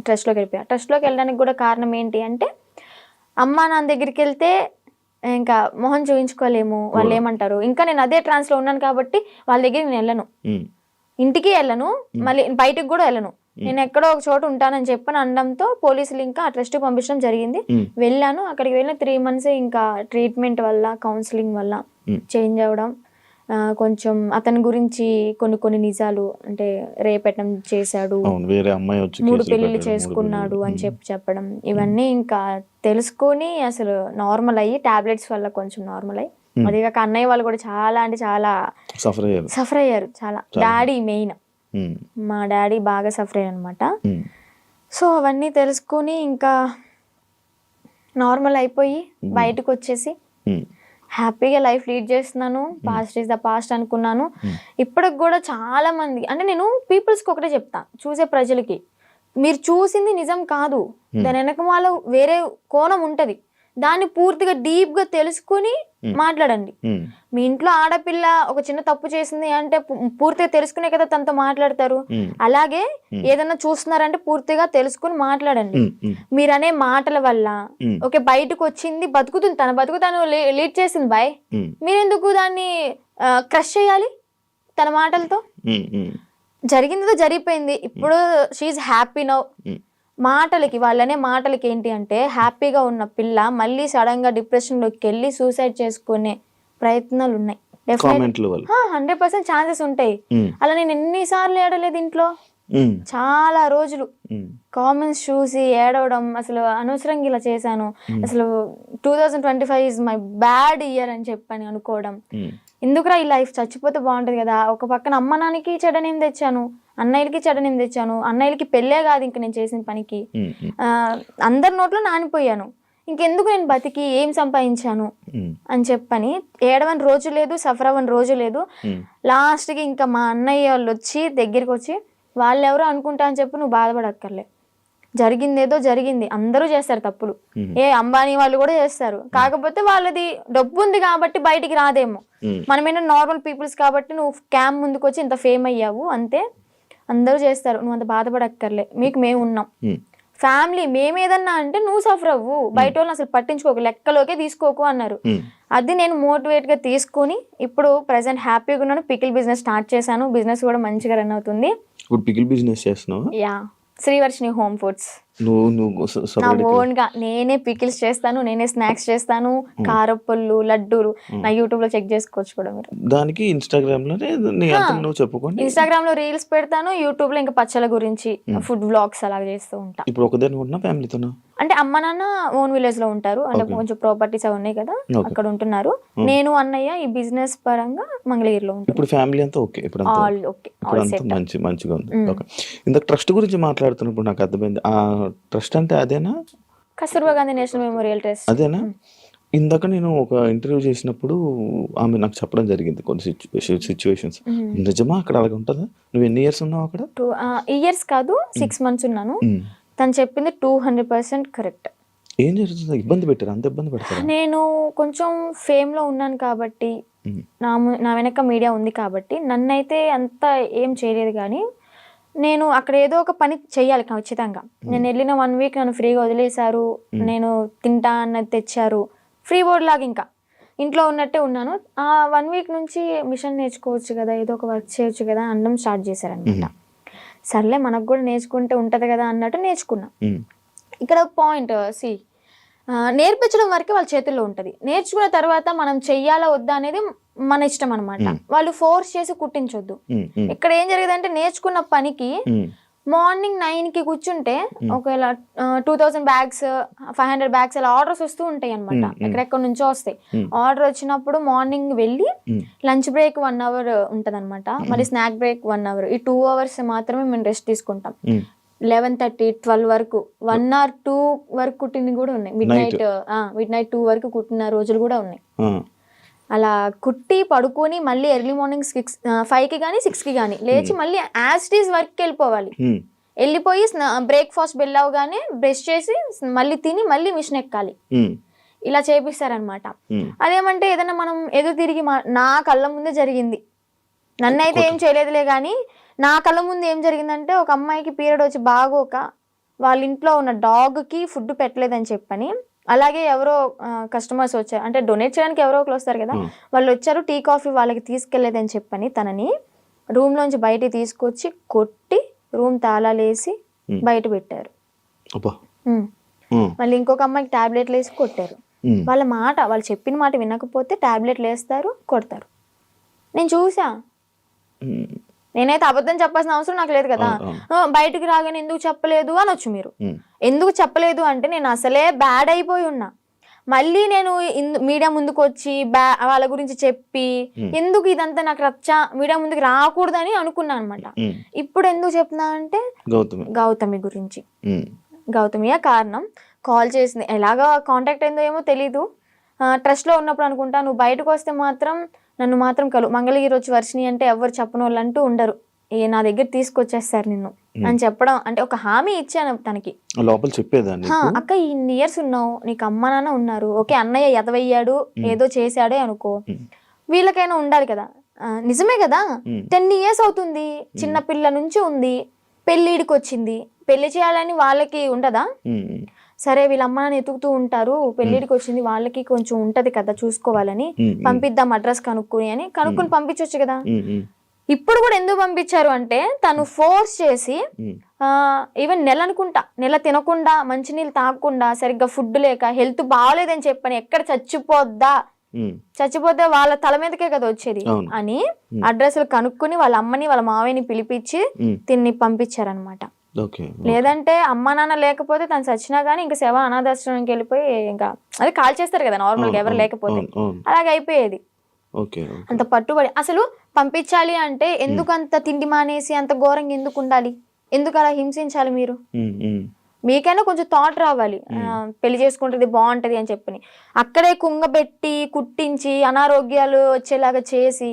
ట్రస్ట్లోకి వెళ్ళిపోయా. ట్రస్ట్లోకి వెళ్ళడానికి కూడా కారణం ఏంటి అంటే, అమ్మా నాన్న దగ్గరికి వెళ్తే ఇంకా మొహం చూపించుకోలేము, వాళ్ళు ఏమంటారు. ఇంకా నేను అదే ట్రాన్స్లో ఉన్నాను కాబట్టి వాళ్ళ దగ్గరికి నేను వెళ్ళను, ఇంటికి వెళ్ళను, మళ్ళీ బయటకు కూడా వెళ్ళను. నేను ఎక్కడో ఒక చోట ఉంటానని చెప్పని అనడంతో పోలీసులు ఇంకా ఆ ట్రస్ట్కి పంపించడం జరిగింది. వెళ్ళాను. అక్కడికి వెళ్ళిన 3 months ఇంకా ట్రీట్మెంట్ వల్ల, కౌన్సిలింగ్ వల్ల చేంజ్ అవ్వడం, కొంచెం అతని గురించి కొన్ని నిజాలు, అంటే రేపెట్టడం చేశాడు, 3 పెళ్ళిళ్ళు చేసుకున్నాడు అని చెప్పడం, ఇవన్నీ ఇంకా తెలుసుకొని అసలు నార్మల్ అయ్యి టాబ్లెట్స్ వల్ల కొంచెం నార్మల్ అయ్యి, అది కాక అన్నయ్య వాళ్ళు కూడా చాలా అంటే చాలా సఫర్ అయ్యారు. చాలా డాడీ మెయిన్, మా డాడీ బాగా సఫర్ అయ్యారు అనమాట. సో అవన్నీ తెలుసుకొని ఇంకా నార్మల్ అయిపోయి బయటకు వచ్చేసి హ్యాపీగా లైఫ్ లీడ్ చేస్తున్నాను. పాస్ట్ ఈజ్ ద పాస్ట్ అనుకున్నాను. ఇప్పటికి కూడా చాలా మంది, అంటే నేను పీపుల్స్కి ఒకటే చెప్తా, చూసే ప్రజలకి, మీరు చూసింది నిజం కాదు, దాని వెనక వాళ్ళు వేరే కోణం ఉంటుంది, దాన్ని పూర్తిగా డీప్గా తెలుసుకుని మాట్లాడండి. మీ ఇంట్లో ఆడపిల్ల ఒక చిన్న తప్పు చేసింది అంటే పూర్తిగా తెలుసుకునే కదా తనతో మాట్లాడతారు. అలాగే ఏదన్నా చూస్తున్నారంటే పూర్తిగా తెలుసుకుని మాట్లాడండి. మీరనే మాటల వల్ల ఓకే బయటకు వచ్చింది, బతుకుతుంది, తన బతుకు తను లీడ్ చేసింది బాయ్, మీరెందుకు దాన్ని క్రష్ చేయాలి తన మాటలతో? జరిగిందితో జరిగిపోయింది. ఇప్పుడు షీఈ్ హ్యాపీ నౌ. మాటలకి, వాళ్ళనే మాటలకి ఏంటి అంటే, హ్యాపీగా ఉన్న పిల్ల మళ్ళీ సడన్ గా డిప్రెషన్ లోకి వెళ్ళి సూసైడ్ చేసుకునే ప్రయత్నాలు ఉన్నాయి. 100% ఛాన్సెస్ ఉంటాయి. అలా నేను ఎన్నిసార్లు ఏడలేదు ఇంట్లో, చాలా రోజులు కామెంట్స్ చూసి ఏడవడం, అసలు అనవసరంగా ఇలా చేశాను, అసలు 2025 ఈజ్ మై బ్యాడ్ ఇయర్ అని చెప్పని అనుకోవడం, ఎందుకురా ఈ లైఫ్, చచ్చిపోతే బాగుంటది కదా. ఒక పక్కన అమ్మ నాన్నకి చెడనేం తెచ్చాను, అన్నయ్యలకి చెడనేం తెచ్చాను, అన్నయ్యలకి పెళ్ళే కాదు ఇంక నేను చేసిన పనికి, అందరి నోట్లో నానిపోయాను, ఇంకెందుకు నేను బతికి ఏం సంపాదించాను అని చెప్పని ఏడవని రోజు లేదు, సఫర్ అవ్వని రోజు లేదు. లాస్ట్కి ఇంకా మా అన్నయ్య వాళ్ళు వచ్చి దగ్గరికి వచ్చి, వాళ్ళెవరో అనుకుంటా అని చెప్పి నువ్వు బాధపడక్కర్లే, జరిగిందేదో జరిగింది, అందరూ చేస్తారు తప్పులు, అంబానీ వాళ్ళు కూడా చేస్తారు, కాకపోతే వాళ్ళది డబ్బు ఉంది కాబట్టి బయటికి రాదేమో, మనమేనా నార్మల్ పీపుల్స్ కాబట్టి నువ్వు క్యామ్ ముందుకు వచ్చి ఇంత ఫేమ్ అయ్యావు అంతే, అందరూ చేస్తారు, నువ్వు అంత బాధపడక్కర్లే, మీకు మేము ఉన్నాం, ఫ్యామిలీ మేమేదన్నా అంటే నువ్వు సఫర్ అవ్వు, బయట వాళ్ళని అసలు పట్టించుకోకు, లెక్కలోకే తీసుకోకు అన్నారు. అది నేను మోటివేట్ గా తీసుకుని ఇప్పుడు ప్రెసెంట్ హ్యాపీగా ఉన్నాను. పికిల్ బిజినెస్ స్టార్ట్ చేశాను, బిజినెస్ కూడా మంచిగా రన్ అవుతుంది. పికిల్ బిజినెస్ చేస్తున్నావు? Yeah, Srivarshini home foods. నా ఓన్ గా నేనే పికిల్స్ చేస్తాను, నేనే స్నాక్స్ చేస్తాను, కారప్పళ్ళు, లడ్డూలు, నా యూట్యూబ్ లో చెక్ చేసుకోవచ్చు కూడా మీరు. దానికి ఇన్స్టాగ్రామ్ లో రీల్స్ పెడతాను, యూట్యూబ్ లో ఇంకా పచ్చల గురించి ఫుడ్ వ్లాగ్స్ అలాగే చేస్తూ ఉంటా. ఇప్పుడు ఒకదాని ఉన్నా ఫ్యామిలీతో? అంటే అమ్మ నాన్న ఓన్ విలేజ్ లో ఉంటారు, అంటే కొంచెం ప్రాపర్టీస్ అవి ఉన్నాయి కదా, అక్కడ ఉంటున్నారు. నేను అన్నయ్య ఈ బిజినెస్ పరంగా మంగళగిరిలో ఉంటాను. ఇప్పుడు ఫ్యామిలీ అంతా ఓకే? మంచిగా ఉంది. ఇంత ట్రస్ట్ గురించి మాట్లాడుతున్నప్పుడు నాకు అర్థమైంది, ఆ ట్రస్ట్ అంటే అదేనా? Kasturba Gandhi national memorial trust అదేనా? ఇందాక నేను ఒక ఇంటర్వ్యూ చేసినప్పుడు ఆమె నాకు చెప్పడం జరిగింది కొన్ని సిచ్యువేషన్స్. నిజమా అక్కడ అలాగే ఉంటుందా? నువ్వు ఎన్ని ఇయర్స్ ఉన్నావు అక్కడ? 2 years కాదు, 6 months ఉన్నాను. తను చెప్పింది 200% కరెక్ట్. ఏం జరుగుతుంది? ఇబ్బంది పెట్టారు? అంత ఇబ్బంది పెడతారు? నేను కొంచెం ఫేమ్ లో ఉన్నాను కాబట్టి, నా వెనక మీడియా ఉంది కాబట్టి నన్నైతే అంత ఏం చేయలేదు. కానీ నేను అక్కడ ఏదో ఒక పని చెయ్యాలి ఖచ్చితంగా. నేను వెళ్ళిన 1 week నన్ను ఫ్రీగా వదిలేశారు, నేను తింటా అన్నది తెచ్చారు, ఫ్రీ బోర్డ్ లాగా ఇంకా ఇంట్లో ఉన్నట్టే ఉన్నాను. ఆ 1 week నుంచి మిషన్ నేర్చుకోవచ్చు కదా, ఏదో ఒక వర్క్ చేయొచ్చు కదా అనడం స్టార్ట్ చేశారనమాట. సర్లే మనకు కూడా నేర్చుకుంటే ఉంటది కదా అన్నట్టు నేర్చుకున్నా. ఇక్కడ పాయింట్ నేర్పించడం వరకే వాళ్ళ చేతుల్లో ఉంటది, నేర్చుకున్న తర్వాత మనం చెయ్యాలా వద్దా అనేది మన ఇష్టం అనమాట. వాళ్ళు ఫోర్స్ చేసి కుట్టించొద్దు. ఇక్కడ ఏం జరిగేదంటే, నేర్చుకున్న పనికి మార్నింగ్ 9కి కూర్చుంటే ఒకవేళ 2000 bags 500 bags అలా ఆర్డర్స్ వస్తూ ఉంటాయి అనమాట, ఎక్కడెక్కడ నుంచో వస్తాయి. ఆర్డర్ వచ్చినప్పుడు మార్నింగ్ వెళ్ళి లంచ్ బ్రేక్ 1 hour ఉంటది అనమాట, మరి స్నాక్ బ్రేక్ 1 hour, ఈ 2 hours మాత్రమే మేము రెస్ట్ తీసుకుంటాం. 11:30, 12 వరకు 1 or 2 వరకు కుట్టినవి కూడా ఉన్నాయి. మిడ్ నైట్ 2 వరకు కుట్టిన రోజులు కూడా ఉన్నాయి. అలా కుట్టి పడుకొని మళ్ళీ ఎర్లీ మార్నింగ్ 5కి కానీ 6కి కానీ లేచి మళ్ళీ యాజ్ ఇట్ ఈస్ వర్క్కి వెళ్ళిపోవాలి. వెళ్ళిపోయి బ్రేక్ఫాస్ట్ బెల్ అవగానే బ్రష్ చేసి మళ్ళీ తిని మళ్ళీ మిషన్ ఎక్కాలి. ఇలా చేపిస్తారనమాట. అదేమంటే ఏదైనా మనం ఎదురు తిరిగి, నా కళ్ళ ముందే జరిగింది, నన్నైతే ఏం చేయలేదులే కానీ నా కళ్ళ ముందు ఏం జరిగిందంటే ఒక అమ్మాయికి పీరియడ్ వచ్చి బాగోక వాళ్ళ ఇంట్లో ఉన్న డాగ్కి ఫుడ్ పెట్టలేదని చెప్పని, అలాగే ఎవరో కస్టమర్స్ వచ్చారు, అంటే డొనేట్ చేయడానికి ఎవరో ఒకరు వస్తారు కదా, వాళ్ళు వచ్చారు టీ కాఫీ వాళ్ళకి తీసుకెళ్లేదని చెప్పని తనని రూమ్లోంచి బయటికి తీసుకొచ్చి కొట్టి రూమ్ తాళాలేసి బయట పెట్టారు. మళ్ళీ ఇంకొక అమ్మాయికి టాబ్లెట్లు వేసి కొట్టారు. వాళ్ళు చెప్పిన మాట వినకపోతే టాబ్లెట్లు వేస్తారు, కొడతారు. నేను చూసా. నేనైతే అబద్ధం చెప్పాల్సిన అవసరం నాకు లేదు కదా. బయటకు రాగానే ఎందుకు చెప్పలేదు అనొచ్చు మీరు. ఎందుకు చెప్పలేదు అంటే నేను అసలే బ్యాడ్ అయిపోయి ఉన్నా. మళ్ళీ నేను మీడియా ముందుకు వచ్చి వాళ్ళ గురించి చెప్పి ఎందుకు ఇదంతా నాకు మీడియా ముందుకు రాకూడదని అనుకున్నా అనమాట. ఇప్పుడు ఎందుకు చెప్తున్నా అంటే గౌతమి గురించి. గౌతమియే కారణం. కాల్ చేసింది, ఎలాగా కాంటాక్ట్ అయిందో ఏమో తెలీదు. ట్రస్ట్లో ఉన్నప్పుడు అనుకుంటా, నువ్వు బయటకు వస్తే మాత్రం నన్ను మాత్రం మంగళగిరి వచ్చి వర్షిని అంటే ఎవరు చెప్పని వాళ్ళు అంటూ ఉండరు, నా దగ్గర తీసుకొచ్చేస్తారు నిన్ను అని చెప్పడం. అంటే ఒక హామీ ఇచ్చాను తనకి. లోపల చెప్పేదాన్ని, అక్క ఇన్ని ఇయర్స్ ఉన్నావు, నీకు అమ్మ నాన్న ఉన్నారు, ఓకే అన్నయ్య ఎదవయ్యాడు ఏదో చేశాడే అనుకో, వీళ్ళకైనా ఉండాలి కదా. నిజమే కదా, 10 years అవుతుంది, చిన్న పిల్ల నుంచి ఉంది, పెళ్ళిడికి వచ్చింది, పెళ్లి చేయాలని వాళ్ళకి ఉండదా? సరే వీళ్ళ అమ్మ నాన్న ఎతుకుతూ ఉంటారు, పెళ్ళిడికి వచ్చింది, వాళ్ళకి కొంచెం ఉంటది కదా చూసుకోవాలని, పంపిద్దాం అడ్రస్ కనుక్కుని పంపించవచ్చు కదా. ఇప్పుడు కూడా ఎందుకు పంపించారు అంటే తను ఫోర్స్ చేసి, ఈవెన్ నెల తినకుండా, మంచినీళ్ళు తాగకుండా, సరిగ్గా ఫుడ్ లేక, హెల్త్ బాగోలేదని చెప్పని, ఎక్కడ చచ్చిపోతే వాళ్ళ తల మీదకే కదా వచ్చేది అని అడ్రస్లు కనుక్కుని వాళ్ళ అమ్మని వాళ్ళ మావయ్యని పిలిపించి తిన్ని పంపించారనమాట. లేదంటే అమ్మ నాన్న లేకపోతే తను చచ్చినా గానీ ఇంకా శవ అనాథాశ్రమానికి వెళ్ళిపోయి ఇంకా అది కాల్ చేస్తారు కదా నార్మల్ గా ఎవరు లేకపోతే, అలాగే అయిపోయేది. అంత పట్టుబడి అసలు పంపించాలి అంటే ఎందుకు అంత తిండి మానేసి అంత ఘోరంగా ఎందుకు ఉండాలి, ఎందుకు అలా హింసించాలి? మీరు మీకైనా కొంచెం థాట్ రావాలి, పెళ్లి చేసుకుంటుంది బాగుంటది అని చెప్పని. అక్కడే కుంగబెట్టి కుట్టించి అనారోగ్యాలు వచ్చేలాగా చేసి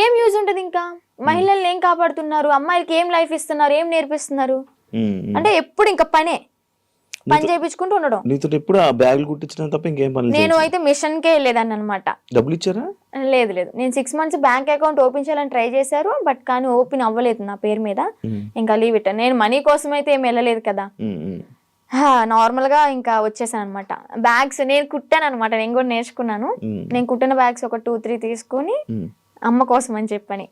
ఏం యూజ్ ఉంటది? ఇంకా మహిళల్ని ఏం కాపాడుతున్నారు? అమ్మాయిలకి ఏం లైఫ్ ఇస్తున్నారు? ఏం నేర్పిస్తున్నారు? అంటే ఎప్పుడు ఇంకా పని చేయించుకుంటూ ఉండడం. నేను అయితే మిషన్ కే వెళ్ళేదాన్ని అనమాట. డబ్బులు ఇచ్చారా? లేదు, నేను 6 months బ్యాంక్ అకౌంట్ ఓపెన్ చేయాలని ట్రై చేశారు, బట్ కానీ ఓపెన్ అవ్వలేదు నా పేరు మీద. ఇంకా లీవ్ ఇట్టా. నేను మనీ కోసం అయితే ఏం వెళ్ళలేదు కదా, నార్మల్ గా ఇంకా వచ్చేసాను అనమాట. బ్యాగ్స్ నేను కుట్టాను అనమాట, నేను కూడా నేర్చుకున్నాను. నేను కుట్టిన బ్యాగ్స్ ఒక 2-3 తీసుకుని అమ్మ కోసం అని చెప్పని,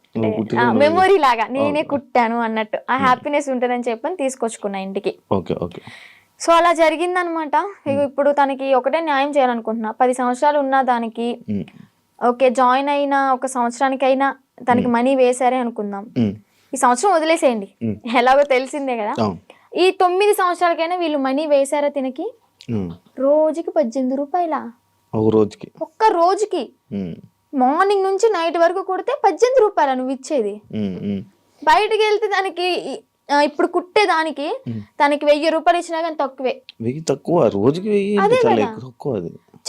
మెమొరీ లాగా నేనే కుట్టాను అన్నట్టు ఆ హ్యాపీనెస్ ఉంటుందని చెప్పని తీసుకొచ్చుకున్నా ఇంటికి. సో అలా జరిగిందనమాట. ఇప్పుడు తనకి ఒకటే న్యాయం చేయాలనుకుంటున్నా. 10 సంవత్సరాలు ఉన్న దానికి ఓకే, జాయిన్ అయిన 1 సంవత్సరానికైనా తనకి మనీ వేసారే అనుకుందాం, ఈ సంవత్సరం వదిలేసేయండి, ఎలాగో తెలిసిందే కదా. ఈ 9 సంవత్సరాలకైనా వీళ్ళు మనీ వేసారా తినకి? రోజుకి 18 రూపాయల, ఒక్క రోజుకి మార్నింగ్ నుంచి నైట్ వరకు కొడితే 18 రూపాయల నువ్వు ఇచ్చేది. బయటకు వెళ్తే దానికి ఇప్పుడు కుట్టే దానికి తనకి 1000 రూపాయలు ఇచ్చినా కానీ తక్కువే.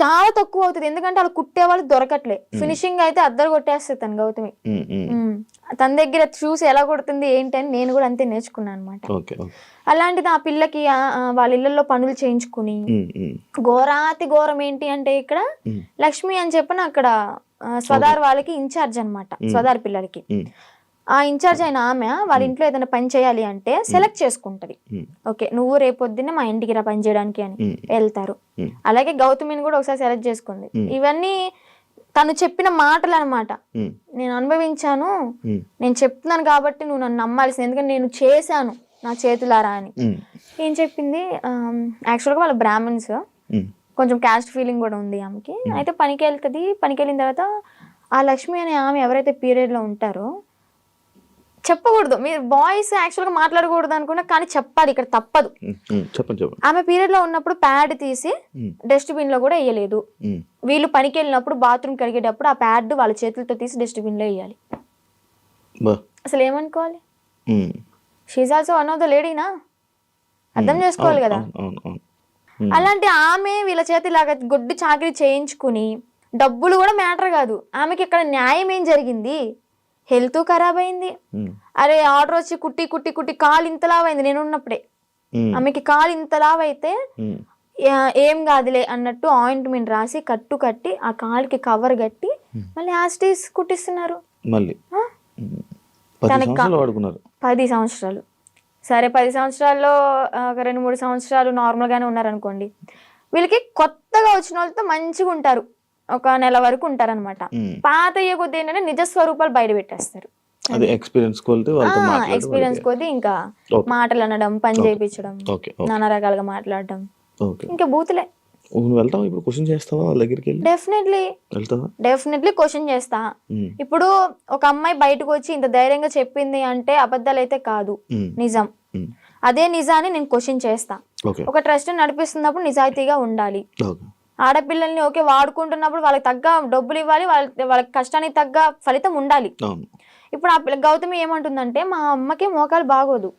చాలా తక్కువ అవుతుంది, ఎందుకంటే వాళ్ళు కుట్టే వాళ్ళు దొరకట్లే. ఫినిషింగ్ అయితే అద్దరు కొట్టేస్తుంది తన గౌతమి. తన దగ్గర చూసి ఎలా కొడుతుంది ఏంటి అని నేను కూడా అంతే నేర్చుకున్నాను అనమాట. అలాంటిది ఆ పిల్లకి వాళ్ళ ఇళ్లలో పనులు చేయించుకుని, ఘోరాతి ఘోరం ఏంటి అంటే ఇక్కడ లక్ష్మి అని చెప్పిన అక్కడ స్వదార్ వాళ్ళకి ఇన్ఛార్జ్ అనమాట, స్వదార్ పిల్లలకి. ఆ ఇన్ఛార్జ్ అయిన ఆమె వాళ్ళ ఇంట్లో ఏదైనా పని చేయాలి అంటే సెలెక్ట్ చేసుకుంటది. ఓకే నువ్వు రేపొద్దున్నే మా ఇంటికి రా పని చేయడానికి అని వెళ్తారు. అలాగే గౌతమిని కూడా ఒకసారి సెలెక్ట్ చేసుకుంది. ఇవన్నీ తను చెప్పిన మాటలు అనమాట. నేను అనుభవించాను, నేను చెప్తున్నాను కాబట్టి నువ్వు నన్ను నమ్మాల్సింది, ఎందుకంటే నేను చేశాను నా చేతులారా అని. ఏం చెప్పింది, యాక్చువల్గా వాళ్ళ బ్రాహ్మణ్స్, కొంచెం క్యాస్ట్ ఫీలింగ్ కూడా ఉంది ఆమెకి. అయితే పనికి వెళ్తుంది. పనికి వెళ్ళిన తర్వాత ఆ లక్ష్మి అనే ఆమె ఎవరైతే పీరియడ్లో ఉంటారో, చెప్పకూడదు, మీరు బాయ్స్ యాక్చువల్గా మాట్లాడకూడదు అనుకున్నా, కానీ చెప్పాలి, ఇక్కడ తప్పదు. ఆమె పీరియడ్ లో ఉన్నప్పుడు ప్యాడ్ తీసి డస్ట్బిన్ లో కూడా వేయలేదు. వీళ్ళు పనికి వెళ్ళినప్పుడు బాత్రూమ్ కడిగేటప్పుడు ఆ ప్యాడ్ వాళ్ళ చేతులతో తీసి డస్ట్బిన్ లో వేయాలి. అసలు ఏమనుకోవాలి? She's also one of the లేడీనా, అర్థం చేసుకోవాలి కదా. అలాంటి ఆమె వీళ్ళ చేతి ఇలాగా గొడ్డు చాకరీ చేయించుకుని, డబ్బులు కూడా మ్యాటర్ కాదు, ఆమెకి ఇక్కడ న్యాయం ఏం జరిగింది? హెల్త్ ఖరాబ్ అయింది. అరే ఆర్డర్ వచ్చి కుట్టి కుట్టి కుట్టి కాలు ఇంతలావైంది. నేను ఉన్నప్పుడే ఆమెకి కాలు ఇంతలావైతే ఏం కాదులే అన్నట్టు ఆయింట్మెంట్ రాసి కట్టి ఆ కాలుకి కవర్ కట్టి మళ్ళీ యాస్టీస్ కుట్టిస్తున్నారు. 10 సంవత్సరాలు. సరే 10 సంవత్సరాల్లో ఒక 2-3 సంవత్సరాలు నార్మల్గానే ఉన్నారనుకోండి. వీళ్ళకి కొత్తగా వచ్చిన వాళ్ళతో మంచిగా ఉంటారు, ఒక నెల వరకు ఉంటారనమాట. పాత అయ్యే కొద్ది ఏంటంటే నిజ స్వరూపాలు బయట పెట్టేస్తారు. అది ఎక్స్పీరియన్స్ కొలితే వాళ్ళతో మాట్లాడి ఎక్స్పీరియన్స్ కొద్ది ఇంకా మాటలు అనడం, పని చేయించడం, ఓకే నానా రకాలుగా మాట్లాడడం, ఓకే. ఇంకా బూతులే. నువ్వు వెళ్తావా ఇప్పుడు? క్వశ్చన్ చేస్తావా వాళ్ళ దగ్గరికి వెళ్ళి? డెఫినెట్లీ క్వశ్చన్ చేస్తా. ఇప్పుడు ఒక అమ్మాయి బయటకు వచ్చి ఇంత ధైర్యంగా చెప్పింది అంటే అబద్ధాలు అయితే కాదు, నిజం. అదే నిజాన్ని నేను క్వశ్చన్ చేస్తా. ఒక ట్రస్ట్ నడిపిస్తున్నప్పుడు నిజాయితీగా ఉండాలి. ఆడపిల్లల్ని ఓకే వాడుకుంటున్నప్పుడు వాళ్ళకి తగ్గ డబ్బులు ఇవ్వాలి, వాళ్ళకి కష్టానికి తగ్గ ఫలితం ఉండాలి. ఇప్పుడు ఆ గౌతమి ఏమంటుందంటే, మా అమ్మకి మోకాలు బాగోదు,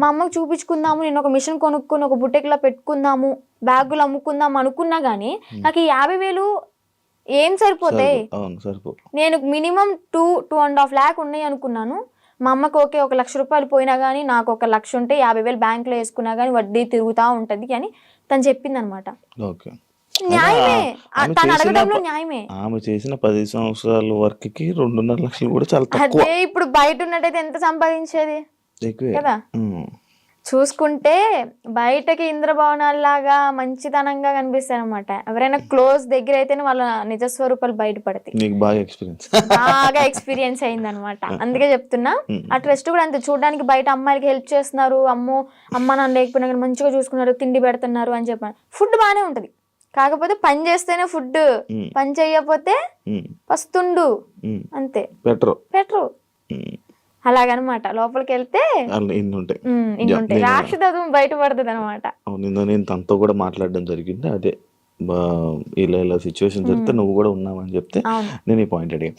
మా అమ్మకి చూపించుకుందాము, నేను ఒక మిషన్ కొనుక్కుని ఒక బుట్టెక్లా పెట్టుకుందాము, బ్యాగులు అమ్ముకుందాం అనుకున్నా గానీ నాకు ఈ 50,000 ఏం సరిపోతాయి? నేను మినిమం 2.5 lakh ఉన్నాయి అనుకున్నాను. మా అమ్మకి ఓకే 1,00,000 రూపాయలు పోయినా కానీ నాకు 1,00,000 ఉంటే 50,000 బ్యాంకులో వేసుకున్నా కానీ వడ్డీ తిరుగుతా ఉంటది అని తను చెప్పింది అనమాట. న్యాయమే, తను అడగడంలో న్యాయమే. ఆమె చేసిన 10 సంవత్సరాల వర్క్ కి 2.5 లక్షలు కూడా చాలా తక్కువ. అదే ఇప్పుడు బయట ఉన్నట్టయితే ఎంత సంపాదించేది కదా. చూసుకుంటే బయటకి ఇంద్రభవనాల్లాగా మంచితనంగా కనిపిస్తాయి అనమాట. ఎవరైనా క్లోజ్ దగ్గర అయితేనే వాళ్ళ నిజస్వరూపాలు బయటపడతాయి. నీకు బాగా ఎక్స్పీరియన్స్ అయింది అనమాట. అందుకే చెప్తున్నా. ఆ ట్రస్ట్ కూడా అంతే, చూడడానికి బయట అమ్మాయిలకి హెల్ప్ చేస్తున్నారు, అమ్మ నాన్న లేకపోయినా కానీ మంచిగా చూసుకున్నారు, తిండి పెడుతున్నారు అని చెప్పాను. ఫుడ్ బాగానే ఉంటది, కాకపోతే పని చేస్తేనే ఫుడ్, పని చెయ్యకపోతే పస్తుండు అంతే, పెట్రో అలాగనమాట. లోపలికి వెళ్తే ఇన్ని ఉంటాయి, రాక్షసత్వం బయటపడుతుంది అనమాట. నేను తనతో కూడా మాట్లాడడం జరిగింది. అదే ఇలా సిచ్యువేషన్ జరిగితే నువ్వు కూడా ఉన్నావని చెప్తే నేను ఈ పాయింట్ అడిగా.